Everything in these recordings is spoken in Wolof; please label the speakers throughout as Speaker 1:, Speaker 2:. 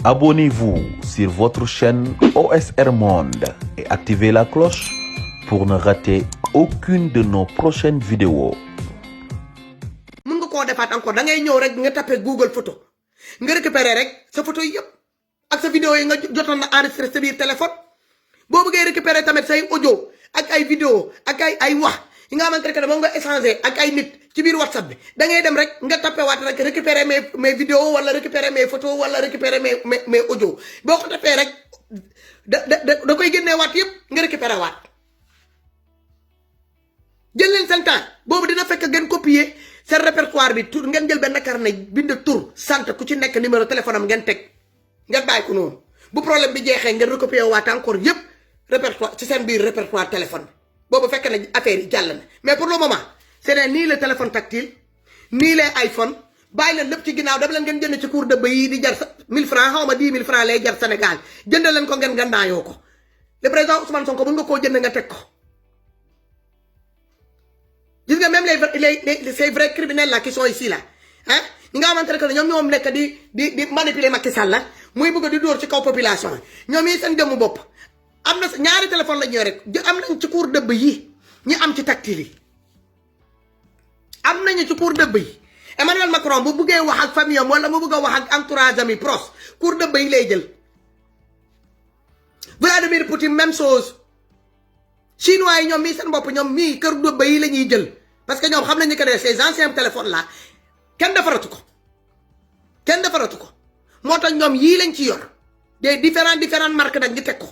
Speaker 1: Abonnez-vous sur votre chaîne OSR Monde et activez la cloche pour ne rater aucune de nos prochaines vidéos.
Speaker 2: mën nga koo defaat encore da ngay ñëw rek nga tapé Google photo nga récupérer rek sa photo yi yëpp ak sa vidéo yi nga jotoon na enregistré sa biir téléphone boo bëggee récupérer tamit say audio ak ay vidéo ak ay wax yi nga xamante ne moom nga échanger ak ay nit ci biir WhatsApp bi da ngay dem rek nga tapé waat rek récupérer mes vidéos wala récupérer mes photos wala récupérer mes audio boo ko tapé rek da koy génnee waat yëpp nga récupérer waat jël leen seen temps boobu dina fekk ngeen copier seen répertoire bi tur ngeen jël benn carnet bind tur sant ku ci nekk numéro téléphone am ngeen teg ngeen bàyyi ko noonu bu problème bi jeexee ngeen recopier waat encore yëpp répertoire ci seen biir répertoire téléphone boobu fekk na affaire yi jàll na mais pour le moment ce n'est ni le téléphone tactile ni les iPhone bàyyi leen lépp ci ginnaaw dama leen ngeen jënd ci cours de ba yi di jar 1000 francs xaw ma 10 000 francs lay jar Sénégal jënd leen ko ngeen gandaayoo ko le président Ousmane Sonko mën nga koo jënd nga teg ko gis nga même ces vrais criminels là qui sont ici là hein ñi nga xamante ne ñoom nekk di manipuler Macky Sall la muy bëgg di dóor ci kaw population ñoom yi seen jëmmu bopp am na ñaari téléphone la ñëw rek am nañ ci cours dëbb yi ñi am ci tactile yi am nañu ci cours dëbb yi Emmanuel Macron bu bëggee wax ak famille am wala mu bëgg a wax ak entourage ami proche cours dëbb yi lay jël Vladimir Poutine même chose chinois yi ñoom mii seen bopp ñoom mii kër dëbb yi la ñuy jël parce que ñoom xam nañu que ces anciens téléphones là kenn defaratu ko moo tax ñoom yii lañ ci yor des différentes marques nag ñu teg ko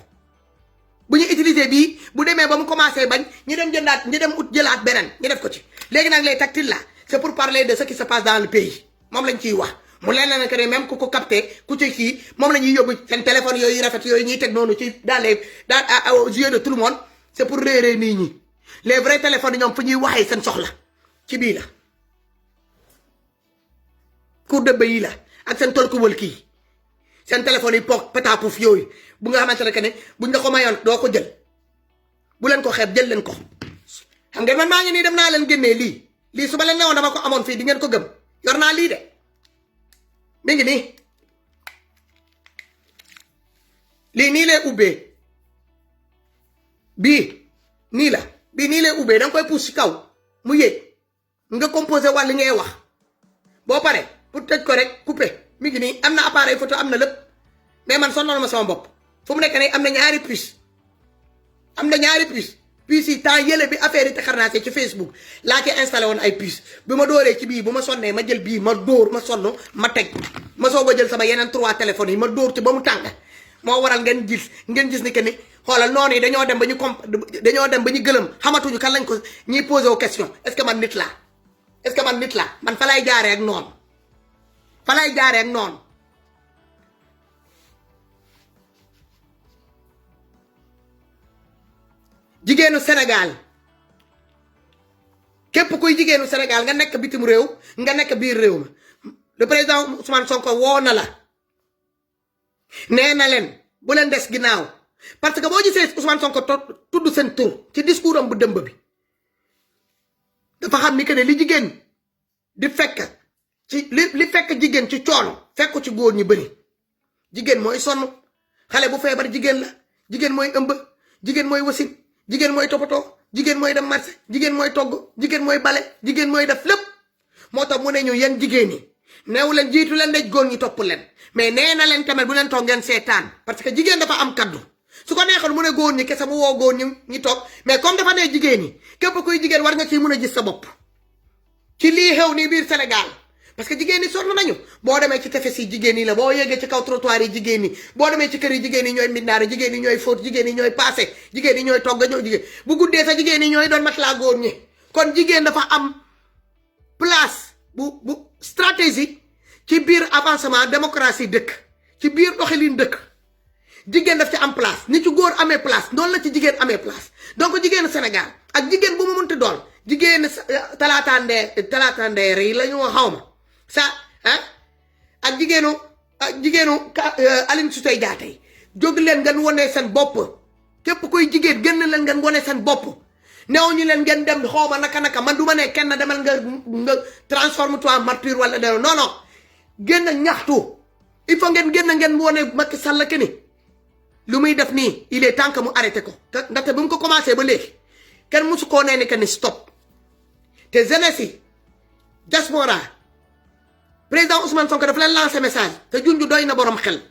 Speaker 2: bu ñu utiliser bii bu demee ba mu commencé bañ ñu dem jëndaat ñu dem ut jëlaat beneen ñu def ko ci léegi nag les tactiles là c'est pour parler de ce qui se passe dans le pays moom lañ ciy wax mu leen na que ne même ku ko capté ku ci kii moom la ñuy yóbbu seen téléphone yooyu rafet yooyu ñuy teg noonu ci aux yeux de tout le monde c'est pour réeree nii ñi les vrais téléphones ñoom fu ñuy waxee seen soxla ci bii la cour de bay yi la ak seen tolkuwal kii seen téléphone yi pook pétapouf yooyu bu nga xamante ne que ne buñ la ko mayoon doo ko jël bu leen ko xeeb jël leen ko xam ngeen man maa ngi nii dem naa leen génnee lii su ma leen newoon dama ko amoon fii di ngeen ko gëm yor naa lii de mi ngi nii lii nii lay ubbee bii nii lay ubbee danga koy pousse ci kaw mu yéeg nga composé wàll li ngay wax boo pare pour tëj ko rek coupé mi ngi nii am na appareil photo am na lépp mais man sonal ma sama bopp fu mu nekk nii am na ñaari puce puce yi temps yële bi affaire yi te xarnaase ci Facebook laa ci installé woon ay puce bi ma dooree ci bii bu ma sonnee ma jël bii ma dóor ma sonn ma teg ma soog a jël sama yeneen 3 téléphones yi ma dóor ci ba mu tàng moo waral ngeen gis ni que ni xoolal noonu yi dañoo dem ba ñu gëlëm xamatuñu kan lañ ko ñuy posé aux questions est-ce que man nit laa man fa lay jaaree ak noonu jigéenu Sénégal képp kuy jigéenu Sénégal nga nekk bitim réew nga nekk biir réew ma le président Ousmane Sonko woo na la nee na leen bu leen des ginnaaw parce que boo gisee Ousmane Sonko tudd seen tur ci discours am bu dëmb bi dafa xam ni que ne li jigéen di fekk ci li fekk jigéen ci coono fekk ci góor ñi bëri jigéen mooy sonn xale bu feebar jigéen la jigéen mooy ëmb jigéen mooy wasin jigéen mooy toppatoo jigéen mooy dem marché jigéen mooy togg jigéen mooy bale jigéen mooy def lépp moo tax mu ne ñu yéen jigéen ñi neewu leen jiitu leen dej góor ñi topp leen mais nee na leen tamit bu leen toog ngeen seetaan parce que jigéen dafa am kaddu su ko neexoon mu ne góor ñi kese mu woo góor ñi toog mais comme dafa ne jigéen ñi képp kuy jigéen war nga ciy mën a gis sa bopp ci lii xew nii biir Sénégal parce que jigéen ñi sonn nañu boo demee ci tefes yi jigéen ñi la boo yeggee ci kaw trottoir yi jigéen ñi boo demee ci kër yi jigéen ñi ñooy mbindaare jigéen ñi ñooy fóot jigéen ñi ñooy passé jigéen ñi ñooy togg ñooy jigéen bu guddee sa jigéen ñi ñooy doon matelas góor ñi kon jigéen dafa am place bu stratégie ci biir avancement démocratie dëkk ci biir doxalin dëkk jigéen daf ci am place ni ci góor amee place noonu la ci jigéen amee place donc jigéenu Sénégal ak jigéen bu mu mënti doon jigéen talaatandeer yi la ñu xaw ma sa ak jigéenu Aline Sitoé Diatta yi jóg leen ngeen wone seen bopp képp kuy jigéen génn leen ngeen wone seen bopp néew ñu leen ngeen dem xaw ma naka man du ma ne kenn demal nga transforme toi en martyr wala non génn ñaxtu il faut ngeen woné Macky Sall ke ni lu muy def nii il est temps que mu arrêté ko ndaxte bu mu ko commencé ba léegi kenn musu koo nee ne que ni stop te jeunesse yi diaspora président Ousmane Sonko dafa leen lancé message te junju doy na borom xel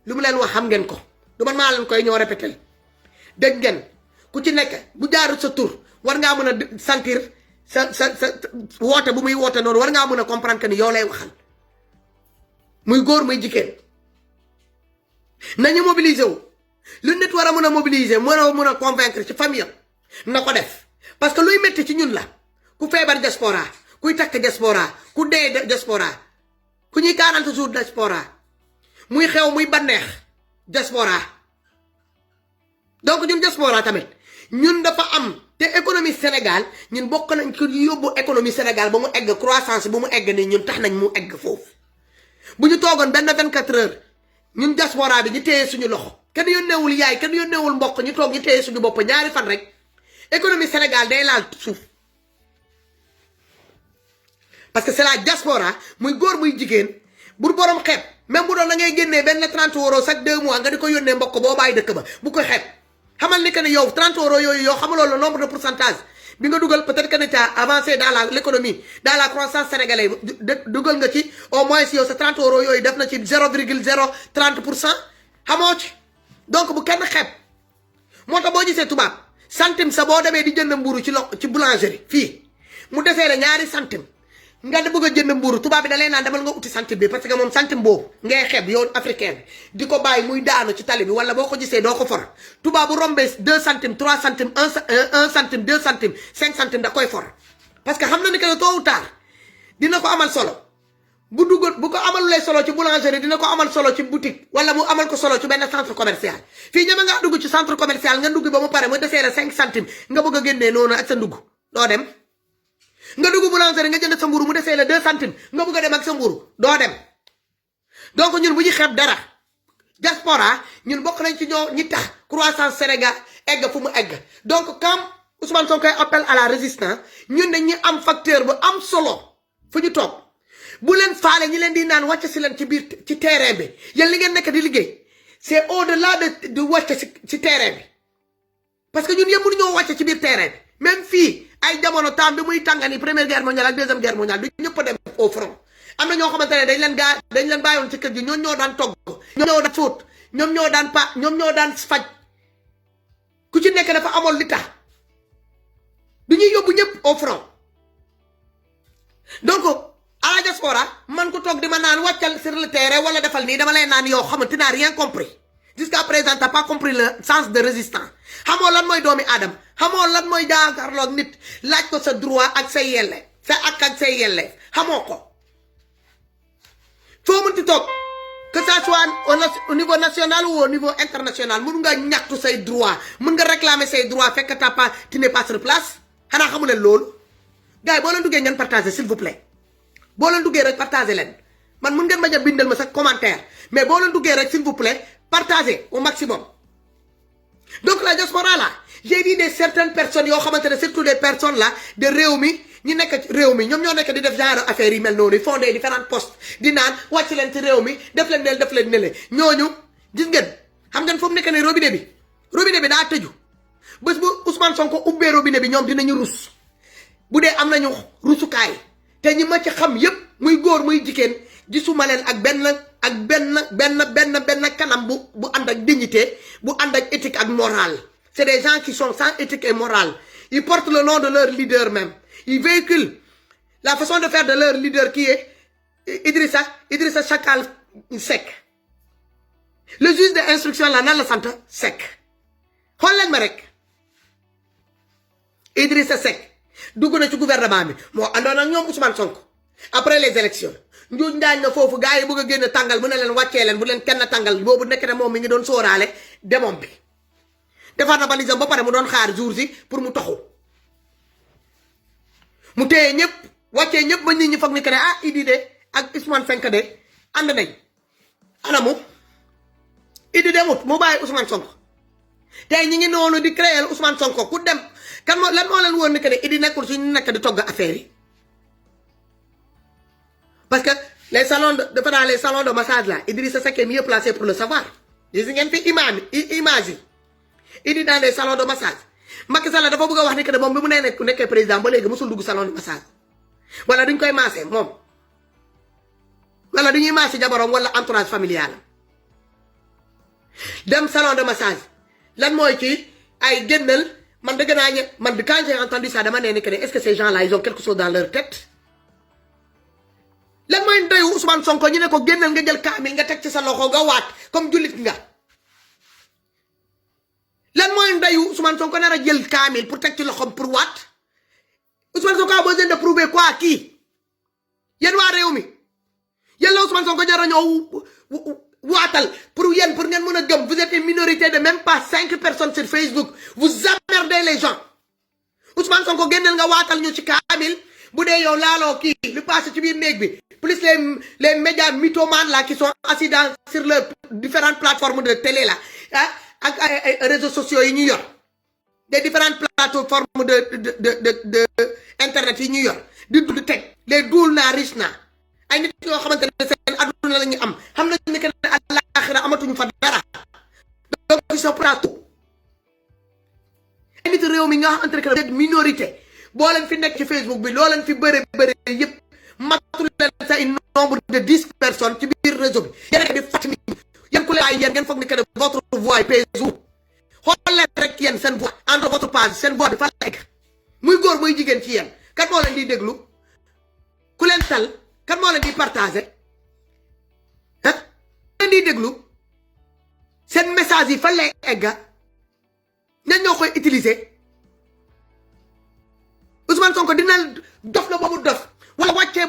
Speaker 2: lu mu leen wax xam ngeen ko du man maa leen koy ñoo répété dégg ngeen ku ci nekk bu jaarut sa tur war ngaa mën a sentir sa woote bu muy woote noonu war ngaa mën a comprendre que ni yow lay waxal muy góor muy jigéen nañu mobiliser wu lu nit war a mën a mobiliser mën a convaincre ci famille am na ko def parce que luy métti ci ñun la ku feebar diaspora kuy takk diaspora ku dee diaspora ku ñuy 40 jours diaspora muy xew muy banneex diaspora donc ñun diaspora tamit ñun dafa am te économie Sénégal ñun bokk nañ ko yóbbu économie Sénégal ba mu egg croissance bu mu egg nii ñun tax nañ mu egg foofu bu ñu toogoon benn 24 heures ñun diaspora bi ñu téye suñu loxo kenn yónneewul yaay kenn yónneewul mbokk ñu toog ñu téye suñu bopp ñaari fan rek économie Sénégal day laal suuf parce que c'est la diaspora muy góor muy jigéen bu borom xeeb même bu doon da ngay génnee benn 30 euros chaque 2 mois nga di ko yónnee mbokk boo bàyyi dëkk ba bu ko xeeb xamal ni que ne yow 30 euros yooyu yow xamaloo le nombre de pourcentage bi nga dugal peut-être que ne tu as avancé dans l'économie dans la croissance sénégalaise dugal nga ci au moins yow sa 30 euros yooyu def na ci 0,030% xamoo ci donc bu kenn xeeb moo tax boo gisee tubaab centime sa boo demee di jënd mburu ci boulangerie fii mu defee la ñaari centime nga bëgg a jënd mburu tubaab bi da lay naan demal nga uti centime bi parce que moom centime boobu ngay xeeb yow africain bi di ko bàyyi muy daanu ci tali bi wala boo ko gisee doo ko for tubaab bu rombee 2 centimes 3 centimes 1 centime 2 centimes 5 centimes da koy for parce que xam na ni que tôt ou tard dina ko amal solo bu ko amalulee solo ci boulangerie dina ko amal solo ci boutique wala mu amal ko solo ci benn centre commercial fii ñeme nga dugg ci centre commercial nga dugg ba mu pare mu desee la 5 centimes nga bëgg a génnee noonu ak sa ndugg doo dem nga dugg boulangerie nga jënd sa mburu mu desee la 2 centimes nga bëgg a dem ak sa mburu doo dem donc ñun bu ñu xeeb dara diaspora ñun bokk nañ ci ñoo ñi tax croissance Sénégal egg fu mu egg donc quand Ousmane Sonko appelle à la résistance ñun dañuy am facteur bu am solo fu ñu toog bu leen faale ñi leen di naan wàcc si leen ci biir ci terrain bi yéen li ngeen nekk di liggéey c'est au-delà de wàcc ci terrain bi parce que ñun yëpp mënuñoo wàcc ci biir terrain bi même fii ay jamono temps bi muy tàngani première guerre mondiale ak deuxième guerre mondiale du ñëpp a dem au front am na ñoo xamante ne dañ leen bàyyoon ci kër gi ñoo daan togg ñoom ñoo daan fóot ñoom ñoo daan faj ku ci nekk dafa amoon li tax du ñuy yóbbu ñëpp au front donc à la diaspora man ko toog di ma naan wàccal sur le terrain wala defal nii dama lay naan yow xamante n'a rien compris jusqu'à présent t'as pas compris le sens de résistance xamoo lan mooy doomi aadama xamoo lan mooy jàkkaarloog nit laaj ko sa droit ak say yelleef sa ak say yelleef xamoo ko foo mënti toog que ça soit au niveau national ou au niveau international mun nga ñaxtu say droit mun nga réclamer say droit fekk tu n'es pas sur place xanaa xamu leen loolu gars yi boo leen duggee ngeen partager s'il vous plaît boo leen duggee rek partager leen man mun ngeen bañ a bindal ma sa commentaire mais boo leen duggee rek s'il vous plaît partagez au maximum. Donc la diaspora là, j'ai vu des certaines personnes yoo xamante ne surtout des personnes là de réew mi ñi nekk ci réew mi ñoom ñoo nekk di def genre affaire yi mel noonu ils font des différents postes di naan wàcc leen ci réew mi def leen neel def leen nele ñooñu gis ngeen xam ngeen fu mu nekk ne robinet bi daa tëju bés bu Ousmane Sonko ubbee robinet bi ñoom dinañu rus bu dee am nañu rusukaay te ñi ma ci xam yépp muy góor muy jigéen gisuma leen ak benn kanam bu ànd ak dignité bu ànd ak éthique ak morale. C'est des gens qui sont sans éthique et morale. Ils portent le nom de leur leader même. Ils véhiculent la façon de faire de leur leader qui est Idrissa Chakal Seck. Le juge d'instruction là nan la sant Seck xool leen ma rek Idrissa Seck dugg na ci gouvernement bi moo àndoon ak ñoom Ousmane Sonko après les élections njuuj ndaañ na foofu gars yi bëgg a génn tàngal mu ne leen wàccee leen bu leen kenn tàngal boobu nekk ne moom mi ngi doon sóoraale demoom bi defar na balisam ba pare mu doon xaar jour si pour mu taxu mu téye ñëpp wàccee ñëpp ba nit ñi foog ni que ne Idi de ak Ousmane Sonko de ànd nañ anamu Idi demut mu bàyyi Ousmane Sonko tey ñi ngi noonu di créer Ousmane Sonko ku dem kan moo lan moo leen woon ni que ne Idi nekkul suñu nekk di togg affaire yi parce que les salons les salons de massage là Idrissa Seck est mieux placé pour le savoir gis ngeen fi image yi il dit dans les salons de massage Macky Sall dafa bëgg a wax ni que ne moom bi mu nee nekk nekkee président ba léegi musul dugg salon de massage wala duñ koy massé moom wala duñuy massé jabarom wala entourage familial dem salon de massage lan mooy ci ay génnal man dëgg naa man quand j'ai entendu ça dama nee ni que ne est-ce que ces gens là ils ont quelque chose dans leur tête lan mooy ndeyu Ousmane Sonko ñu ne ko génnal nga jël kaamil nga teg ci sa loxo nga waat comme jullit nga lan mooy ndeyu Ousmane Sonko nar a jël kaamil pour teg ci loxom pour waat Ousmane Sonko a besoin de prouver quoi kii yéen waa réew mi yéen la Ousmane Sonko jar a ñëw waatal pour yéen pour ngeen mën a gëm vous êtes une minorité de même pas 5 personnes sur Facebook vous emmerdez les gens Ousmane Sonko génneel nga waatal ñu ci kaamil bu dee yow laaloo kii lu passé ci biir néeg bi plus les médias mythomanes là qui sont assis sur leurs différentes plateformes de télé là ah ak ay réseaux sociaux yi ñu yor des différentes plateformes de internet yi ñu yor di dund teg les duul naa riche naa ay nit yoo xamante ne seen adduna la ñu am xam nañ ne que ne àllaaxira amatuñu fa dara donc ils sont prêts à tout ay nit réew mi nga xamante ne que minorité boo leen fi nekk ci Facebook bi loo leen fi bëre yëpp matul leen sa un nombre de 10 personnes ci biir réseau bi yéen di fàttali yéen ku leen ay yéen ngeen foog ni que votre voix pèse où xool leen rek yéen seen voix entre votre page seen voix bi fa lekk muy góor muy jigéen ci yéen kat moo leen di déglu ku leen tal kat moo leen di partagé ah leen di déglu seen message yi fa lay egga ñan ñoo koy utiliser Ousmane Sonko dina dof la boobu dof wala wàccee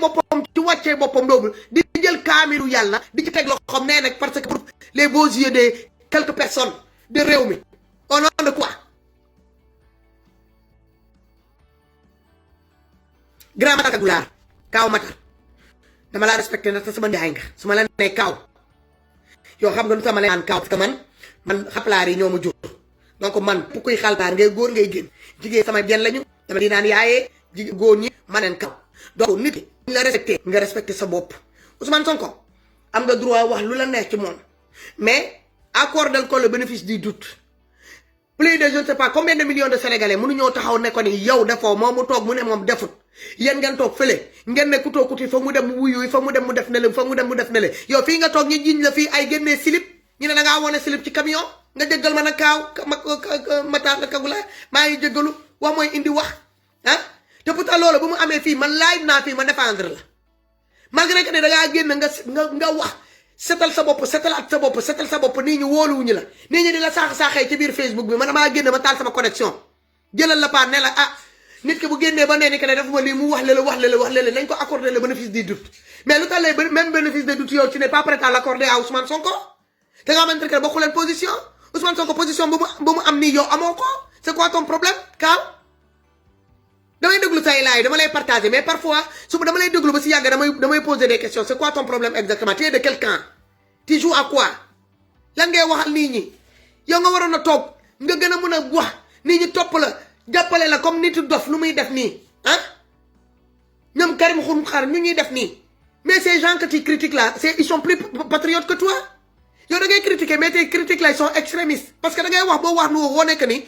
Speaker 2: boppam doobu di jël kaamilu yàlla di ci teg loxoom nee nag parce que pour les beaux yeux de quelques personnes de réew mi au nom de quoi grand Matar Kagulaar Kaaw Matar dama laa respecté ndax sama njaay nga su ma la nee Kaaw yow xam nga nu sama leen Kaaw parce que man xaplaar yi ñoo ma jur donc man ku koy xalbaar ngay góor ngay génn jigéen sama gen lañu dama di naan yaayee jigéen góor ñi ma neen Kaw donc nit ki la respecté nga respecté sa bopp Ousmane Sonko am nga droit wax lu la neex ci moom mais accordel ko le bénéfice du doute plus de je ne sais pas combien de millions de sénégalais mënuñoo taxaw ne ko ni yow defoo moom mu toog mu ne moom defut yéen ngeen toog fële ngeen ne kutoo kuti fa mu dem mu wuyu fa mu dem mu def ne le fa mu dem mu def ne le yow fii nga toog ñu jiñ la fii ay génnee slip ñu ne da ngaa wone slip ci camion nga jéggal ma nag Kaaw Matar Kagulaar maa ngi jéggalu wax mooy indi wax ah te pourtant loolu bu mu amee fii man live naa fii ma défendre la malgré que ne da ngaa génn nga wax setal sa bopp setal sa bopp nii ñu wóoluwuñu la nii ñu di la saaxee ci biir Facebook bi man damaa génn ma taal sama connexion jëlal la part ne la ah nit ki bu génnee ba nee ni que ne dafa ma lii mu wax la nañ ko accorder le bénéfice du doute mais lu tax lay même bénéfice du doute yow tu n'es pas prêt à l'accorder à Ousmane Sonko te nga xamante ne bokku leen position Ousmane Sonko position bu mu am nii yow amoo ko c'est quoi ton problème Kaaw damay déglu say laay dama lay partager mais parfois su dama lay déglu ba si yàgg damay poser des questions c'est quoi ton problème exactement tu es de quel camp tu joues à quoi lan ngay waxal nit ñi yow nga waroon a toog nga gën a mën a wax nit ñi topp la jàppale la comme nitu dof lu muy def nii ah ñoom Karim Xrum Xax ñu ñuy def nii mais ces gens que tu critiques là ils sont plus patriotes que toi yow da ngay critiquer mais tes critiques là ils sont extrémistes parce que da ngay wax boo wax nu woo nekk ni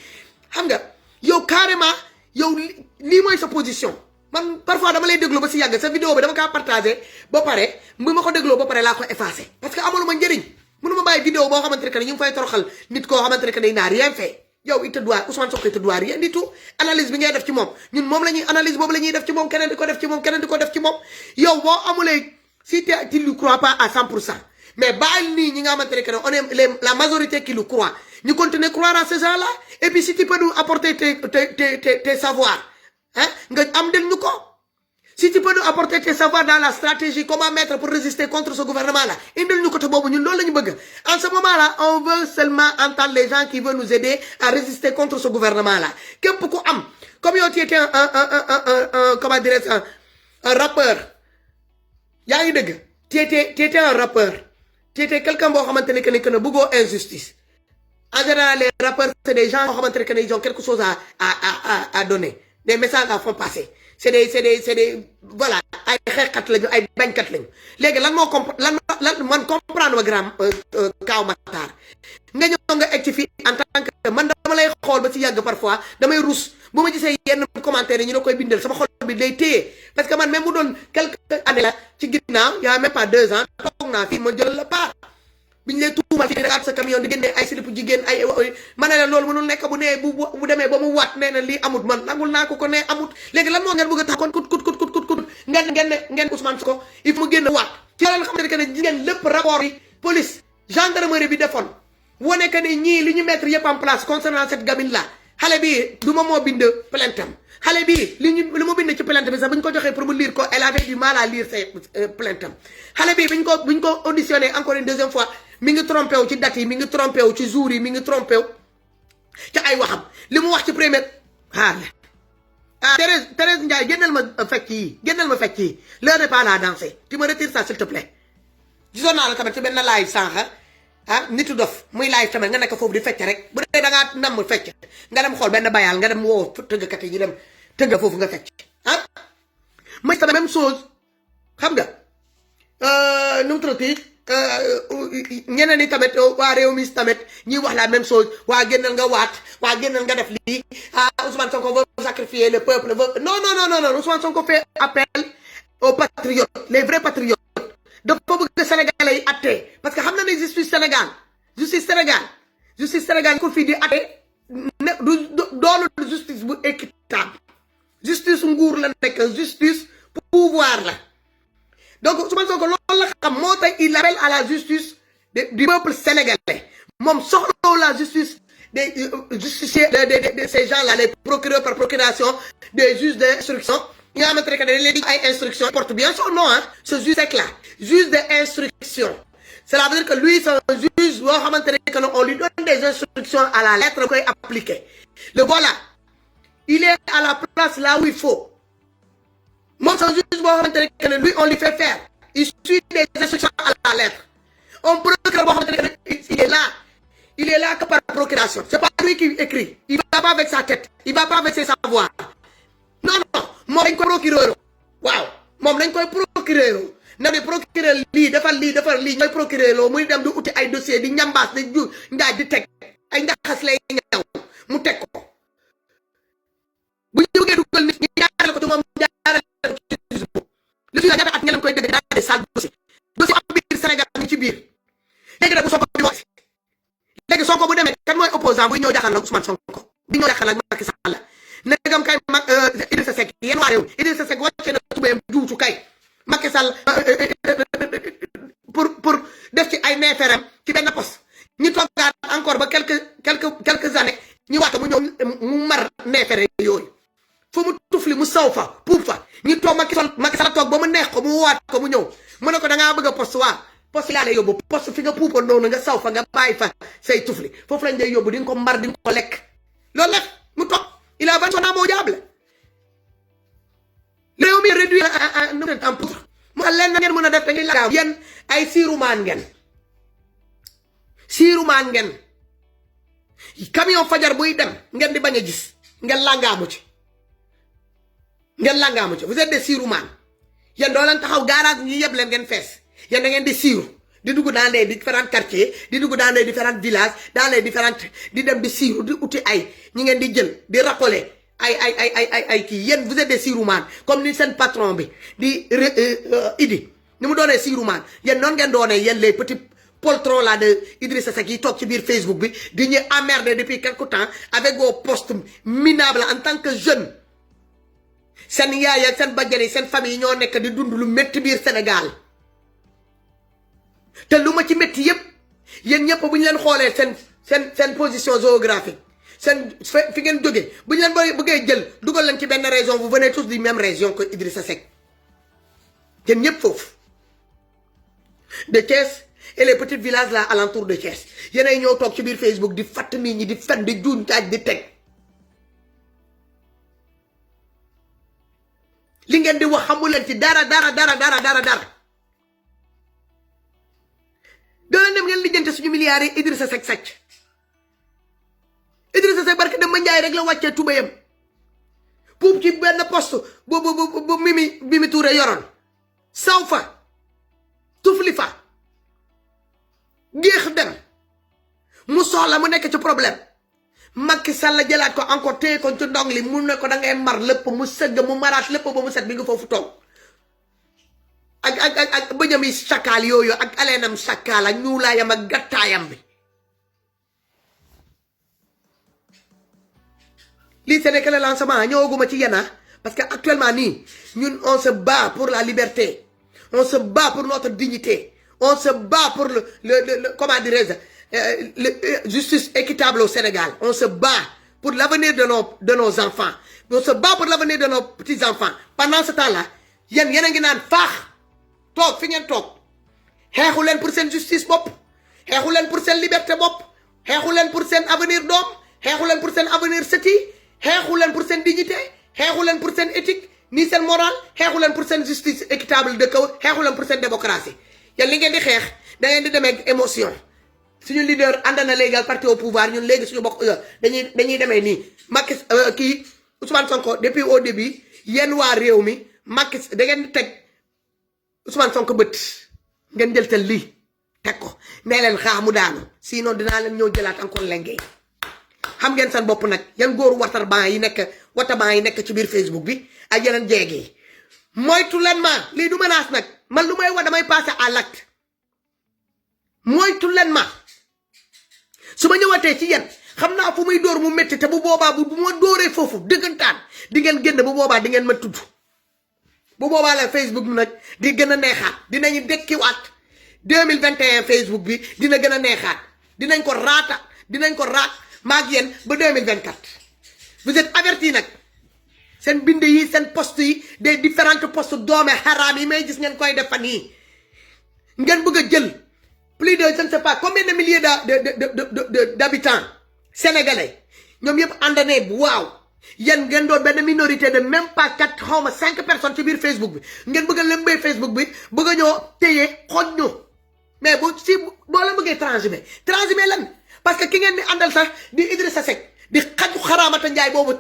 Speaker 2: xam nga yow carrément yow lii mooy sa position man parfois dama lay déglu ba si yàgg sa vidéo bi dama kaa partagé ba pare bu ma ko dégloo ba pare laa ko effacé parce que amalu ma njëriñ mënu ma bàyyi vidéo boo xamante ne que ñu ngi fay toroxal nit koo xamante ne que day naa rien fait yow il te doit Ousmane Sonko il te doit rien du tout analyse bi ngay def ci moom ñun moom la ñuy analyse boobu la ñuy def ci moom keneen di ko def ci moom keneen di ko def ci moom yow boo amulee si tu ne crois pas à 100% mais bàyyi nii ñi nga xamante ne que on est la majorité qui le croit ñu continuer croire à ces gens-là et puis si tu peux nous apporter tes savoirs hein nga am del ñu ko si tu peux nous apporter tes savoirs dans la stratégie comment mettre pour résister contre ce gouvernement-là indil ñu ko te boobu ñun loolu la ñu bëgg en ce moment-là on veut seulement entendre les gens qui veulent nous aider à résister contre ce gouvernement-là képp ku am comme yow tu étais un comment dirais-je un rappeur yaa ngi dëgg tu étais un rappeur tu étais quelqu'un boo xamante ne que ne bëggoo injustice en général les rappeurs c'est des gens boo xamante ne que ils ont quelque chose à donner des messages à font passer c'est des voilà ay xeexkat lañu ay bañkat lañu léegi lan man comprendre ma grand Kaaw Matar nga ñëw nga egg ci fii en tant que man dama lay xool ba ci yàgg parfois damay rus bu ma gisee yenn commentaire yi ñu la koy bindal sama xol bi day téye parce que man même mu doon quelques années la ci ginnaaw y a même pas 2 ans toog naa fii ma jël la part bi ñu lay tuumal fii rek sa camion di génne ay slip jigéen ay ma ne la loolu mënul nekk bu nee bu demee ba mu waat nee na lii amut man nangul naa ko nee amut léegi lan moo ngeen bëgg a tax kon kut ngeen Ousmane Sonko il faut mu génn waat ci loolu nga xamante ne jigéen lépp rapport yi police gendarmerie bi defoon wane que ni ñii li ñu mettre yëpp en place concernant cette gamine là xale bi du ma moo bind plainte am xale bi li mu bind ci plainte bi sax bu ñu ko joxee pour mu lire ko elle avait du mal à lire ses plainte am xale bi buñ ko auditionné encore une deuxième fois mi ngi trompé wu ci date yi mi ngi trompé wu ci jour yi mi ngi trompé wu ci ay waxam li mu wax ci première Thérèse Ndiaye génnal ma fecc yi l'heure n'est pas là à danser tu me retires ça s'il te plaît gisoon naa la tamit ci benn live sànq nitu dof muy live tamit nga nekk foofu di fecc rek bu dee da ngaa namm fecc nga dem xool benn bayal nga dem woo tëggkat yi ñu dem tëgga foofu nga fecc mooy tamit même chose xam nga nu mu tuddati ñeneen ñi tamit waa réew mi tamit ñuy wax la même chose waa génnal nga waat waa génnal nga def lii Ousmane Sonko veut sacrifier le peuple non Ousmane Sonko fait appel aux patriotes les vrais patriotes dafa bëgg Sénégalais yi atte parce que xam na ne justice Sénégal ko fii di atte doolu justice bu équitable justice nguur la nekk justice pouvoir la donc Ousmane Sonko loolu la xam moo tax il appelle à la justice du peuple sénégalais moom soxlawu la justice des justiciers de ces gens-là les procureurs par procuration des juges d'instruction ñi nga xamante ne que dañ leen di ay instruction porte bien son nom ce juge c'est là juge d'instruction cela veut dire que lui c'est un juge boo xamante ne que on lui donne des instructions à la lettre koy appliquer le voilà il est à la place là où il faut moom c'est un juge boo xamante ne que lui on lui fait faire il suit des instructions à la lettre un procureur boo xamante ne il est là que par procuration c'est pas lui qui écrit il va pas avec sa tête il va pas avec ses savoirs non moom dañ koy procureur waaw moom dañ koy procureur na di procureur lii defal lii ñooy procureur loo muy dem di uti ay dossier di ñambaas di ju ndaaj di teg ay ndaxas lay ñaw mu teg ko bu ñu bëggee dugal nit ñi jaarale ko ci moom jaarale ko ci li fi ñaata at ngeen koy dégg daal di sal dossier am biir Sénégal ñu ci biir léegi nag bu Sonko bi wax léegi Sonko bu demee kan mooy opposant buy ñëw jàkkaarloo ak Ousmane Sonko di ñëw jàkkaarloo ak Macky Sall negam kay Idrissa Seck yéen waa réew Idrissa Seck wàcce na tubéyam juutu kay Macky Sall pour def ci ay neeferam ci benn poste ñu toogaat encore ba quelques années ñu waata mu ñëw mu mar neefere yooyu fu mu tufli mu saw fa puub fa ñu toog Macky Sall toog ba mu neex ko mu waat ko mu ñëw mu ne ko da ngaa bëgg a poste waa poste laa lay yóbbu poste fi nga puupoon noonu nga saw fa nga bàyyi fa say tufli foofu lañ lay yóbbu di nga ko mar di nga ko lekk loolu la mu toog il a vendu son âme au diable réew mi réduit en poudre mu leen na ngeen mën a def da ngay la yéen ay siirumaan ngeen camion fajar buy dem ngeen di bañ a gis ngeen langaamu ci vous êtes des siirumaan yéen doo leen taxaw garage ñi yëpp leen ngeen fees yéen da ngeen di siiru di dugg dans les différents quartiers di dugg dans les différents villages dans les différentes di dem di siiru di uti ay ñi ngeen di jël di rappeler ay kii yéen vous êtes des siirumaan comme ni seen patron bi di Idi ni mu doonee siirumaan yéen noonu ngeen doonee yéen les petits poltrons là de Idrissa Seck yi toog ci biir Facebook bi di ñu emmerder depuis quelque temps avec vos postes minables en tant que jeune seen yaay ak seen bajjan yi seen famille ñoo nekk di dund lu métti biir Sénégal te lu ma ci métti yëpp yéen ñëpp bu ñu leen xoolee seen position géographique seen fi ngeen jógee bu ñu leen bëggee jël dugal leen ci benn région vous venez tous du même région que Idrissa Seck yéen ñëpp foofu de Thiès et les petits villages là alentour de Thiès yéenay ñoo toog ci biir Facebook di fatt nit ñi di fen di juuñ taaj di teg li ngeen di wax xamu leen ci dara doo leen dem ngeen lijjante suñu milliards yi Idrissa Seck sàcc Idrissa Seck barke dem ba Njaay rek la wàccee tubéyam puub ci benn poste bu Mimi Touré yoroon saw fa tufli fa géex dem mu soxla mu nekk ci problème Macky Sall jëlaat ko encore téye ko ci ndong li mu ne ko da ngay mar lépp mu sëgg mu maraat lépp ba mu set bi nga foofu toog ak bëñam yi sakkaal yooyu ak aleenam sakkaal ak ñuulaayam ak gattaayam bi lii c'est que le lancement ñëwaguma ci yena parce que actuellement nii ñun on se bat pour la liberté on se bat pour notre dignité on se bat pour le comment dirais-je justice équitable au Sénégal. On se bat pour l'avenir de nos enfants. On se bat pour l'avenir de nos petits-enfants. Pendant ce temps-là, yéen a ngi naan faax toog fi ngeen toog xeexu leen pour seen justice bopp xeexu leen pour seen liberté bopp xeexu leen pour seen avenir doom xeexu leen pour seen avenir sëti xeexu leen pour seen dignité xeexu leen pour seen éthique ni seen morale xeexu leen pour seen justice équitable de kaw xeexu leen pour seen démocratie yéen li ngeen di xeex da ngeen di demee émotion. suñu leader ànd na léegi ak parti au pouvoir ñun léegi suñu bokk dañuy demee nii Macky kii Ousmane Sonko depuis au début yéen waa réew mi Macky da ngeen di teg Ousmane Sonko bët ngeen jël tel lii teg ko nee leen xaa mu daanu sinon dinaa leen ñëw jëlaat encore lengee xam ngeen seen bopp nag yan góoru wataban yi nekk ci biir Facebook bi ak yeneen jeeg yi moytu leen ma lii du menace nag man lu may wax damay passer à l'acte moytu leen ma su ma ñëwatee ci yéen xam naa fu muy dóor mu métti te bu boobaa bu ma dóoree foofu dëggantaan di ngeen génn bu boobaa di ngeen ma tudd bu boobaa la Facebook bi nag di gën a neexaat dinañu dekkiwaat 2021 Facebook bi dina gën a neexaat dinañ ko raat maag yéen ba 2024 vous êtes avertis nag seen bind yi seen poste yi des différents postes doome xaraam yi may gis ngeen koy def fan yi ngeen bëgg a jël plus de je ne sais pas combien de milliers d'habitants sénégalais ñoom yëpp àndanee waaw yéen ngeen doon benn minorité de même pas 4 xaw ma 5 personnes ci biir Facebook bi ngeen bëgg a lëmbee Facebook bi bëgg a ñoo téye xoj ñu mais boo la bëggee transhumé lan parce que ki ngeen di àndal sax di Idrissa Seck di xaju xaraamata njaay boobu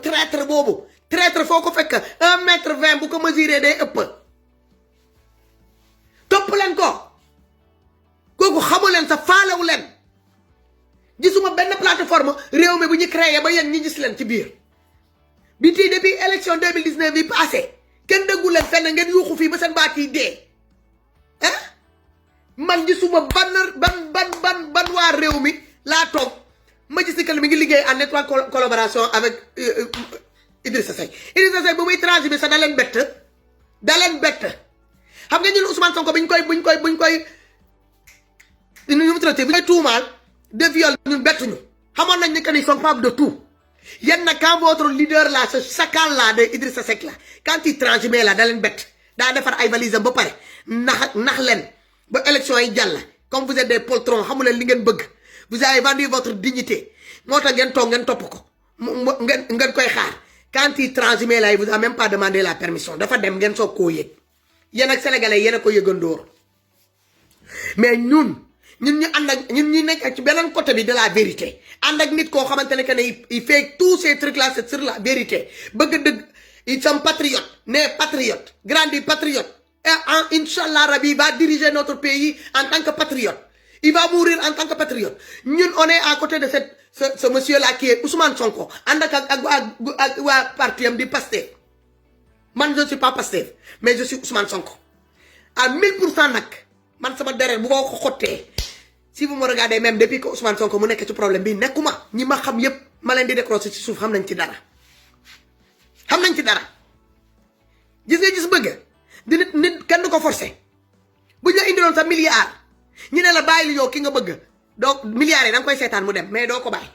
Speaker 2: traître foo ko fekk 1m20 bu ko mesuré day ëpp topp leen ko kooku xamu leen sa faalewu leen gisuma benn plateforme réew mi bu ñu créé ba yéen ñi gis leen ci biir bi tii depuis élection 2019 bi passé kenn déggu leen fenn ngeen yuuxu fii ba seen baat yi dee man gisuma ban waa réew mi laa toog ma gis que mi ngi liggéey en étroite collaboration avec Idrissa Seck bu muy transhumé sax da leen bett xam nga ñun Ousmane Sonko buñ koy ñu mu traité bi ngay tuumaal de viol ñun bettuñu xamoon nañ ne que ni sont capables de tout yéen nag quand votre leader là ce chacal là de Idrissa Seck là quand il transhumé là da leen bett daa defar ay valises ba pare nax leen ba élection yi jàll comme vous êtes des poltrons xamu leen li ngeen bëgg vous avez vendu votre dignité moo tax ngeen toog ngeen topp ko ngeen koy xaar quand il transhumé là il vous a même pas demandé la permission dafa dem ngeen soog koo yëg yéen ak sénégalais yéen a ko yëgandoor mais ñun ñu ànd ak ñun ñu nekk ci beneen côté bi de la vérité ànd ak nit koo xamante ne que ne il fait tous ces trucs là c'est sur la vérité bëgg dëgg ils sont patriotes né patriote grandi patriote et inchallah Rabbi va diriger notre pays en tant que patriote il va mourir en tant que patriote ñun on est à côté de ce monsieur là qui est Ousmane Sonko ànd ak waa parti am di Pastef man je suis pas Pastef mais je suis Ousmane Sonko à 1000% nag man sama deret bu ko xottee si vous me regardez même depuis que Ousmane Sonko mu nekk ci problème bi nekkuma ñi ma xam yépp ma leen di décrocher ci suuf xam nañ ci dara gis nga gis bëgg di nit kenn du ko forcer bu ñu la indiloon sa milliard ñu ne la bàyyi yow ki nga bëgg donc milliards yi da nga koy seetaan mu dem mais doo ko bàyyi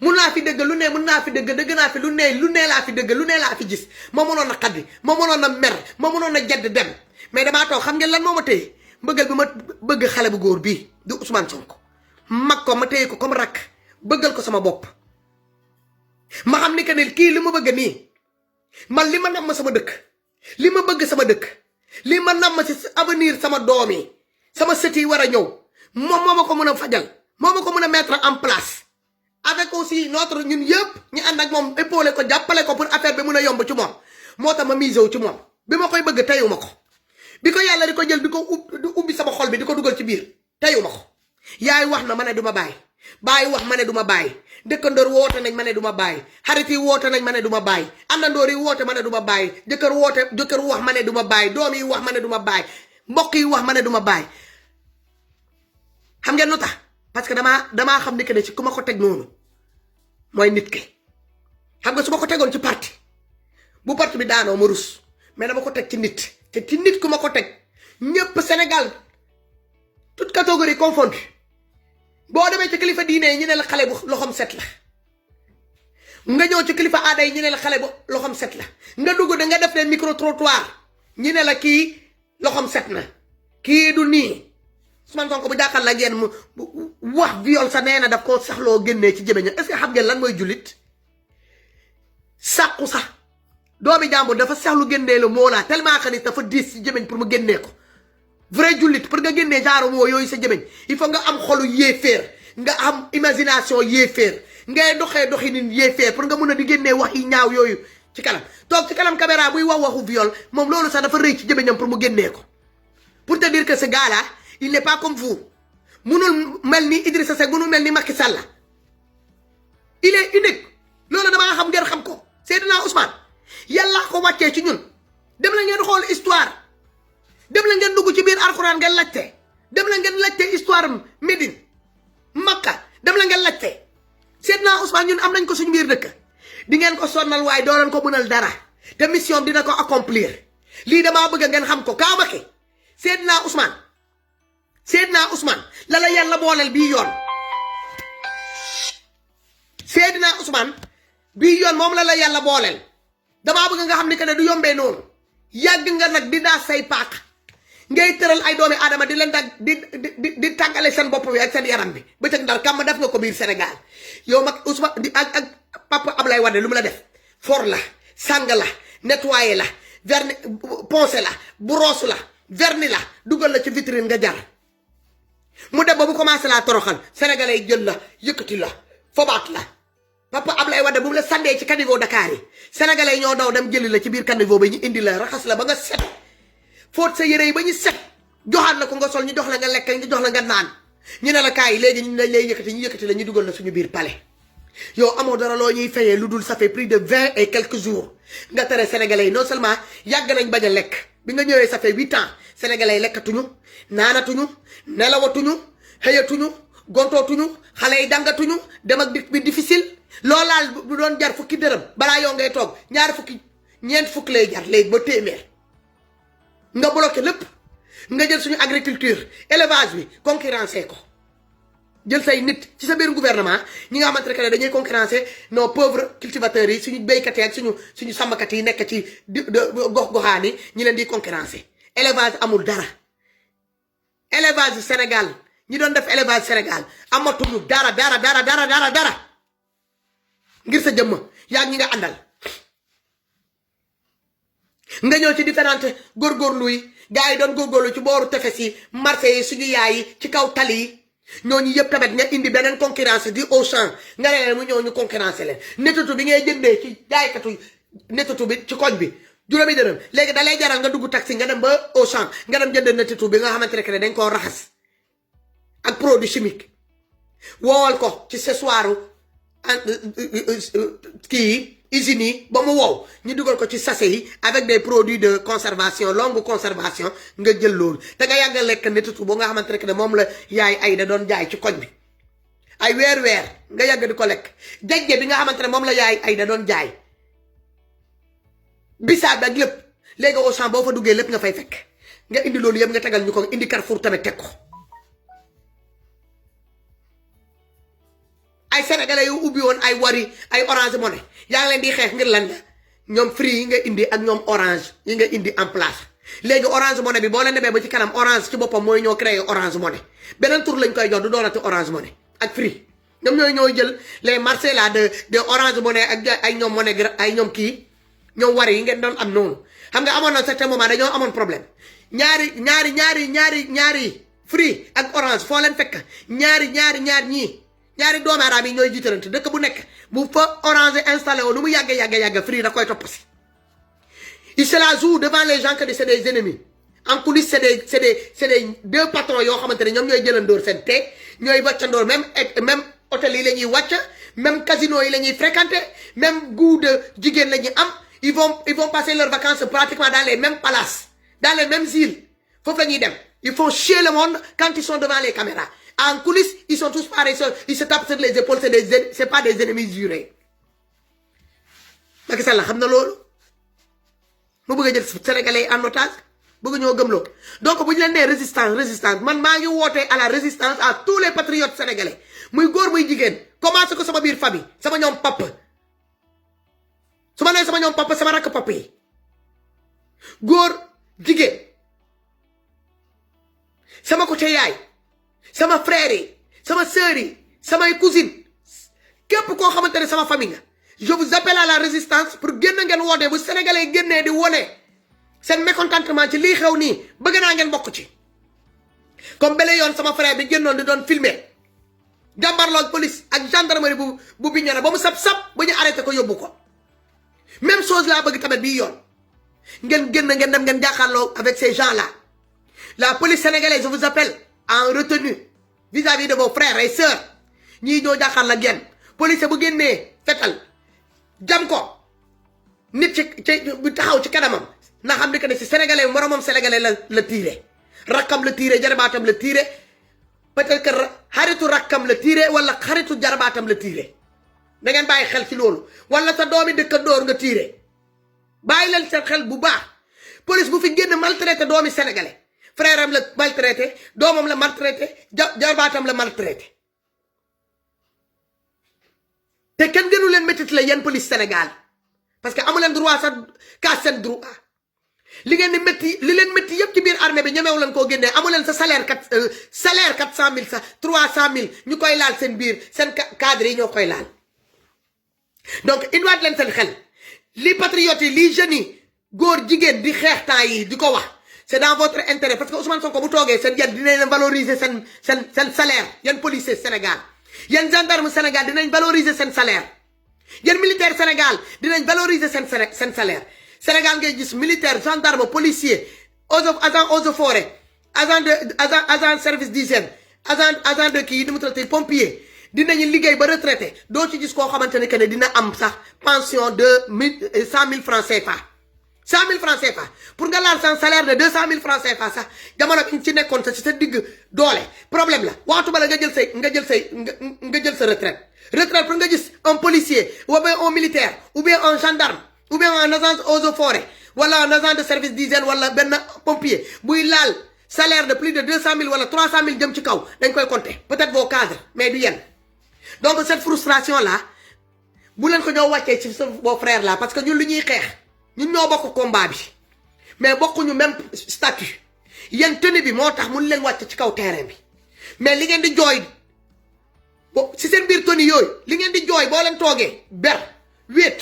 Speaker 2: mun naa fi dëgg lu ne mun naa fi dëgg naa fi lu ne laa fi dëgg lu ne laa fi gis ma mënoon a xaddi ma mënoon a mer ma mënoon a jedd dem mais damaa toog xam ngeen lan moo ma téye mbëggal bi ma bëgg xale bu góor bii di Ousmane Sonko mag ko ma téye ko comme rakk bëggal ko sama bopp ma xam ni que ne kii li ma bëgg nii man li ma namm sama dëkk li ma bëgg sama dëkk li ma namm ci avenir sama doom yi sama sët yi war a ñëw moom moo ma ko mën a fajal moo ma ko mën a mettre en place avec aussi notre ñun yëpp ñu ànd ak moom épaulé ko jàppale ko pour affaire bi mën a yomb ci moom moo tax ma misé wu ci moom bi ma koy bëgg teyu ma ko bi ko yàlla di ko jël di ko ubbi sama xol bi di ko dugal ci biir teyu ma ko yaay wax na ma ne du ma bàyyi bàyyi wax ma ne du ma bàyyi dëkkandoor woote nañ ma ne du ma bàyyi xarit yi woote nañ ma ne du ma bàyyi àndandoor yi woote ma ne du ma bàyyi jëkkër wax ma ne du ma bàyyi doom yi wax ma ne du ma bàyyi mbokk yi wax ma ne du ma bàyyi xam ngeen lu tax parce que damaa xam ni que ne ci ku ma ko teg noonu mooy nit ki xam nga su ma ko tegoon ci parti bu parti bi daanoo ma rus mais dama ko teg ci nit te ci nit ku ma ko teg ñëpp Sénégal toute catégorie confondue boo demee ci kilifa diine yi ñu ne la xale bu loxom set la nga ñëw ci kilifa aada yi ñu ne la xale bu loxom set la nga dugg da nga def leen micro trottoir ñu ne la kii loxom set na kii du nii Ousmane Sonko bu jàkkal la ngeen mu wax viol sa nee na daf koo saxloo génnee ci jëmeña est-ce que xam ngeen lan mooy jullit sàqu sax doomi jàmbur dafa saxlu génnee la moo laa tellement que ni dafa diis ci jëmeñ pour mu génnee ko vrai jullit pour nga génnee genre moo yooyu sa jëmeñ il faut nga am xolu yéeféer nga am imagination yéeféer ngay doxee doxi nin yéeféer pour nga mun a di génnee wax yi ñaaw yooyu ci kanam toog ci kanam caméra buy wax waxu viol moom loolu sax dafa rëy ci jëmeñam pour mu génnee ko pour te dire que ce gars là il n'est pas comme vous munul mel ni Idrissa Seck munul mel ni Macky Sall il est unique loolu damaa xam ngeen xam ko Seydina Ousmane yàlla ko wàccee ci ñun dem la ngeen xool histoire dem la ngeen dugg ci biir alxuraan ngeen laajte dem la ngeen laajte histoire Médine Makka dem la ngeen laajte Seydina Ousmane ñun am nañ ko suñu biir dëkk di ngeen ko sonnal waaye doo leen ko mënal dara te mission dina ko accomplir lii damaa bëgg ngeen xam ko Kaa Macky Seydina Ousmane la la yàlla booleel bii yoon Seydina Ousmane bii yoon moom la yàlla booleel damaa bëgg nga xam ni que ne du yombee noonu yàgg nga nag di daa say paak ngay tëral ay doomi aadama di leen dag di tàggale seen bopp bi ak seen yaram bi bëccëg ndar kam def nga ko biir Sénégal yow mag Ousmane ak Papa Ablaye Wade lu mu la def for la sàng la nettoyer la verni poncer la brosse la verni la dugal la ci vitrine nga jar mu dem ba bu commencé laa toroxal sénégalais yi jël la yëkkati la fobaat la Papa Ablaye Wade bu mu la sàndee ci caniveau Dakar yi sénégalais yi ñoo daw dem jëli la ci biir caniveau ba ñu indi la raxas la ba nga set fóot sa yére yi ba ñu set joxaat la ko nga sol ñu jox la nga lekk ñu jox la nga naan ñu ne la kaay léegi ñu lay yëkkati ñu yëkkati la ñu dugal la suñu biir palais yow amoo dara loo ñuy fayee lu dul ça fait plus de 20 et quelques jours nga tere sénégalais yi non seulement yàgg nañ bañ a lekk bi nga ñëwee ça fait 8 ans sénégalais yi lekkatuñu naanatuñu nelawatuñu xëyatuñu gontootuñu xale yi dangatuñu dem ak dikk bi difficile loolaal bu doon jar fukki dërëm balaa yow ngay toog ñaari fukki ñeent fukki lay jar léegi ba téeméer nga bloqué lépp nga jël suñu agriculture élevage bi concurrencé ko jël say nit ci sa biir gouvernement ñi nga xamante ne dañuy concurrencer nos pauvres cultivateurs yi suñu béykat yi ak suñu sàmmkat yi nekk ci gox-goxaan yi ñi leen di concurrencer élevage amul dara élevage Sénégal ñi doon def élevage Sénégal amatuñu dara ngir sa jëmm yaa ñi nga àndal nga ñëw ci différentes góorgóorlu yi gars yi doon góorgóorlu ci booru tefes yi marché yi suñu yaay yi ci kaw tali yi ñooñu yëpp tamit nga indi beneen concurrence di Auchan nga ne leen mu ñëw ñu concurrencer leen nettatu bi ngay jëndee ci jaaykatu nettatu bi ci koñ bi juróomi dërëm léegi da lay jaral nga dugg taxi nga dem ba Auchan nga dem jënd nettatu bi nga xamante ne dañ koo raxas ak produit chimique woowal ko ci séchoiru kii usines yi ba mu wow ñu dugal ko ci sachet yi avec des produits de conservation longue conservation nga jël loolu te nga yàgg a lekk nettatu boo nga xamante ne moom la yaay ay da doon jaay ci koñ bi ay weer nga yàgg di ko lekk jajje bi nga xamante ne moom la yaay ay da doon jaay bisaab ak lépp léegi Auchan boo fa duggee lépp nga fay fekk nga indi loolu yëpp nga tegal ñu ko indi Carrefour tamit teg ko ay sénégalais yu ubbi woon ay wari ay Orange Money yaa ngi leen di xeex ngir lan la ñoom Free yi nga indi ak ñoom Orange yi nga indi en place léegi Orange Money bi boo leen demee ba ci kanam Orange ci boppam mooy ñoo créé Orange Money beneen tur lañ koy jox du doonati Orange Money ak Free ñoom ñooy jël les marchés là de Orange Money ak ay ñoom monnaie ay ñoom kii ñoom wari yi ngeen doon am noonu xam nga amoon na certain moment dañoo amoon problème ñaari Free ak Orange foo leen fekk ñaari ñaari doomu aadama yi ñooy jiitalante dëkk bu nekk bu fa Orange installé woo lu mu yàgg Free da koy topp si il se la joue devant les gens que c'est des ennemis en coulisses c'est des deux patrons yoo xamante ne ñoom ñooy jëlandoor seen te ñooy wàccandoor même hôtel yi la ñuy wàcc même casino yi la ñuy fréquenter même goût de jigéen la ñuy am ils vont passer leurs vacances pratiquement dans les mêmes palaces dans les mêmes îles foofu la ñuy dem ils font chier le monde quand ils sont devant les caméras en coulisses ils sont tous pareils ils se tapent sur les épaules c'est pas des ennemis jurés Macky Sall xam na loolu mu bëgg a jël sénégalais en otage bëgg ñoo gëmloo donc bu ñu leen nee résistance man maa ngi wootee à la résistance à tous les patriotes sénégalais muy góor muy jigéen commencé ko sama biir famille sama ñoom papa su ma nee sama ñoom papa sama rakk papa yi góor jigéen sama côté yaay sama frère yi sama sœur yi samay cousine képp koo xamante ne sama famille nga je vous appelle à la résistance pour génn ngeen woote bu sénégalais génnee di wone seen mécontentement ci lii xew nii bëgg naa ngeen bokk ci comme bele yoon sama frère bi génnoon di doon filmer jàmbarloog police ak gendarmerie bu Bignona ba mu sab ba ñu arrêté ko yóbbu ko même chose laa bëgg tamit bii yoon ngeen génn ngeen dem ngeen jàkkaarloo avec ces gens là la police sénégalaise je vous appelle en retenue vis-à-vis de vos frères et sœurs ñii ñoo jàkkaarloo ak yéen police bu génnee fetal jam ko nit ci bu taxaw ci kanamam na xam ni que ne si sénégalais moromam sénégalais la tiire rakkam la tiire jarbaatam la tiire peut-être que xaritu rakkam la tiire wala xaritu jarbaatam la tiire da ngeen bàyyi xel ci loolu wala sa doomi dëkkandoor nga tiire bàyyi leen seen xel bu baax police bu fi génn maltraité doomi sénégalais frère am la maltraité doomam la maltraité jarbaatam la maltraité te kenn gënu leen métit la yéen police Sénégal parce que amu leen droit sax kaas seen droit li ngeen di métti li leen métti yëpp ci biir armée bi ñemewu leen koo génnee amu leen sa salaire 400 000 sax 300 000 ñu koy laal seen biir seen cadre yi ñoo koy laal donc indiwaat leen seen xel li patriotes yi li jeunes yi góor jigéen di xeex temps yi di ko wax c'est dans votre intérêt parce que Ousmane Sonko bu toogee seen yéen dinañ leen valoriser seen salaire yéen policier Sénégal yéen gendarme Sénégal dinañ valoriser seen salaire yéen militaire Sénégal dinañ valoriser seen salaire Sénégal ngay gis militaire gendarme policier agent eaux et forêt agent service d'hygiène agent de kii yi di mu traité pompier dinañu liggéey ba retraité doo ci gis koo xamante ne que ne dina am sax pension de 100 000 francs CFA 100 000 francs CFA pour nga laal san salaire de 200 000 francs CFA sax jamono bi ci nekkoon sa ci sa digg doole problème la waxtu bala nga jël sa retraite pour nga gis un policier ou bien un militaire ou bien un gendarme ou bien un agent eaux et forêt wala un agent de service d'hygiène wala benn pompier buy laal salaire de plus de 200 000 wala 300 000 jëm ci kaw dañ koy compter peut-être vos cadres mais du yéen donc cette frustration là bu leen ko ñoo wàccee ci sa vos frères là parce que ñun lu ñuy xeex ñun ñoo bokk combat bi mais bokkuñu même statut yéen tenue bi moo tax mun leen wàcc ci kaw terrain bi mais li ngeen di jooy si seen biir tenue yooyu li ngeen di jooy boo leen toogee wéet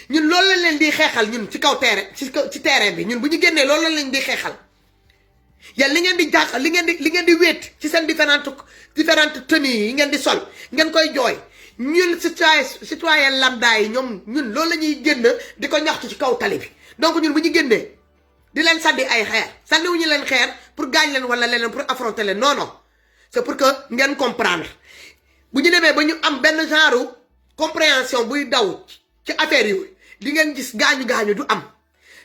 Speaker 2: ñun loolu lañ leen di xeexal ñun ci kaw terrain ci terrain bi ñun bu ñu génnee loolu lañ leen di xeexal yéen li ngeen di jàq li ngeen di wéet ci seen différentes tenues yi ngeen di sol ngeen koy jooy ñun citoyen lambda yi ñun loolu la ñuy génn di ko ñaxtu ci kaw tali bi donc ñun bu ñu génnee di leen sànni ay xeer sànniwuñu leen xeer pour gaañ leen wala leneen pour affronter leen non c'est pour que ngeen comprendre bu ñu demee ba ñu am benn genre compréhension buy daw ci affaire yi li ngeen gis gaañu du am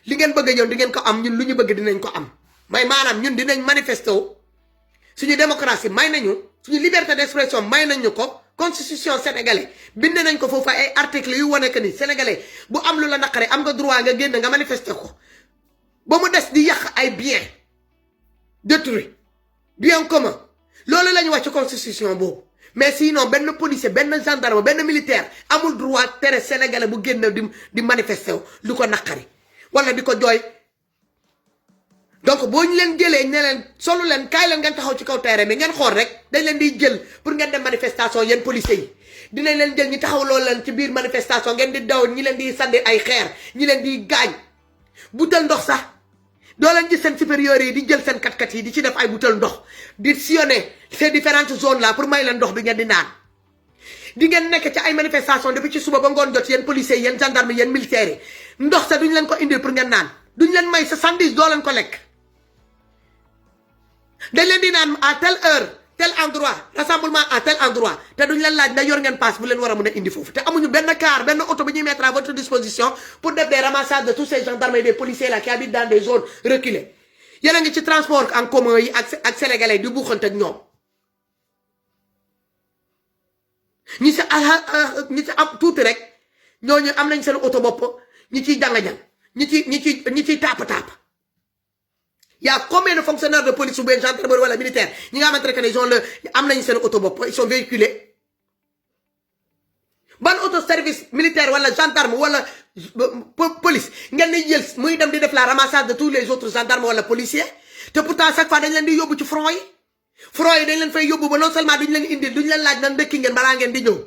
Speaker 2: li ngeen bëgg ñoom di ngeen ko am ñun lu ñu bëgg dinañ ko am may maanaam ñun dinañ manifester wu suñu démocratie may nañu suñu liberté d'expression may nañu ko constitution sénégalais bind nañ ko foofu ay articles yu wane que ni sénégalais bu am lu la naqare am nga droit nga génn nga manifester ko ba mu des di yàq ay bien détruit bien commun loolu la ñu wax ci constitution boobu mais sinon benn policier benn gendarme benn militaire amul droit tere sénégalais bu génn di manifester wu lu ko naqari wala di ko jooy donc boo ñu leen jëlee ne leen solu leen kaay leen ngeen taxaw ci kaw terrain bi ngeen xool rek dañ leen di jël pour ngeen dem manifestation yéen policiers yi dinañ leen jël ñu taxaw loolu leen ci biir manifestation ngeen di daw ñi leen di sànni ay xeer ñi leen di gaañ butal ndox sax doo leen gis seen supérieurs yi di jël seen kat-kat yi di ci def ay butal ndox di sillonner ces différentes zones là pour may leen ndox bi ngeen di naan di ngeen nekk ci ay manifestation depuis ci suba ba ngoon jot yéen policiers yi yéen gendarmes yéen militaires yi ndox sax duñ leen ko indil pour ngeen naan duñ leen may 70 doo leen ko lekk dañ leen di naan à telle heure tel endroit rassemblement à tel endroit te duñ leen laaj na yor ngeen passe bu leen war a mën a indi foofu te amuñu benn car benn auto bi ñuy mettre à votre disposition pour def des ramassages de tous ces gendarmes et des policiers là qui habitent dans des zones reculées yéen a ngi ci transport en commun yi ak sénégalais di buuxante ak ñoom ñi si am tuuti rek ñooñu am nañ seen auto bopp ñi ciy jàng-jàng ñi ciy taap il y a combien de fonctionnaires de police ou bien gendarmerie wala militaire ñi nga xamante ne ils ont le am nañ seen auto bopp ils sont véhiculés ban auto service militaire wala gendarme wala police ngeen di jël muy dem di def la ramassage de tous les autres gendarmes wala policiers te pourtant chaque fois dañ leen di yóbbu ci front yi dañ leen fay yóbbu ba non seulement duñ leen indil duñ leen laaj nan dëkki ngeen balaa ngeen di ñëw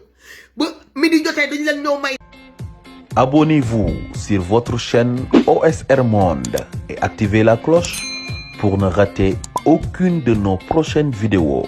Speaker 2: ba midi jotee duñ leen ñëw may.
Speaker 1: Abonnez-vous sur votre chaîne OSR Monde et activez la cloche pour ne rater aucune de nos prochaines vidéos.